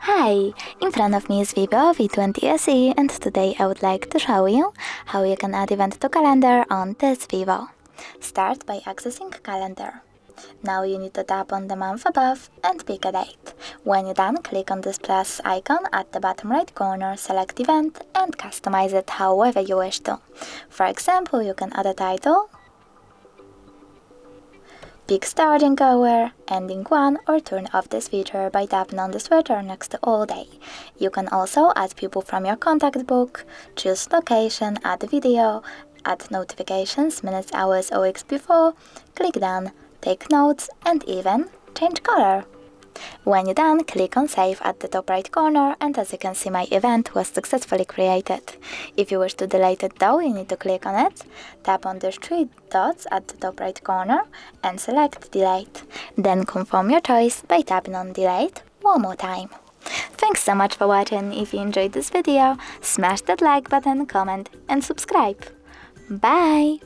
Hi! In front of me is VIVO V20 SE, and today I would like to show you how you can add event to calendar on this Vivo. Start by accessing calendar. Now you need to tap on the month above and pick a date. When you're done, click on this plus icon at the bottom right corner, select event and customize it however you wish to. For example, you can add a title, pick starting hour, ending one, or turn off this feature by tapping on the switcher next to all day. You can also add people from your contact book, choose location, add video, add notifications minutes, hours or weeks before, click done, take notes, and even change color. When you're done, click on Save at the top right corner, and as you can see, my event was successfully created. If you wish to delete it though, you need to click on it, tap on the three dots at the top right corner and select Delete. Then confirm your choice by tapping on Delete one more time. Thanks so much for watching. If you enjoyed this video, smash that like button, comment and subscribe. Bye!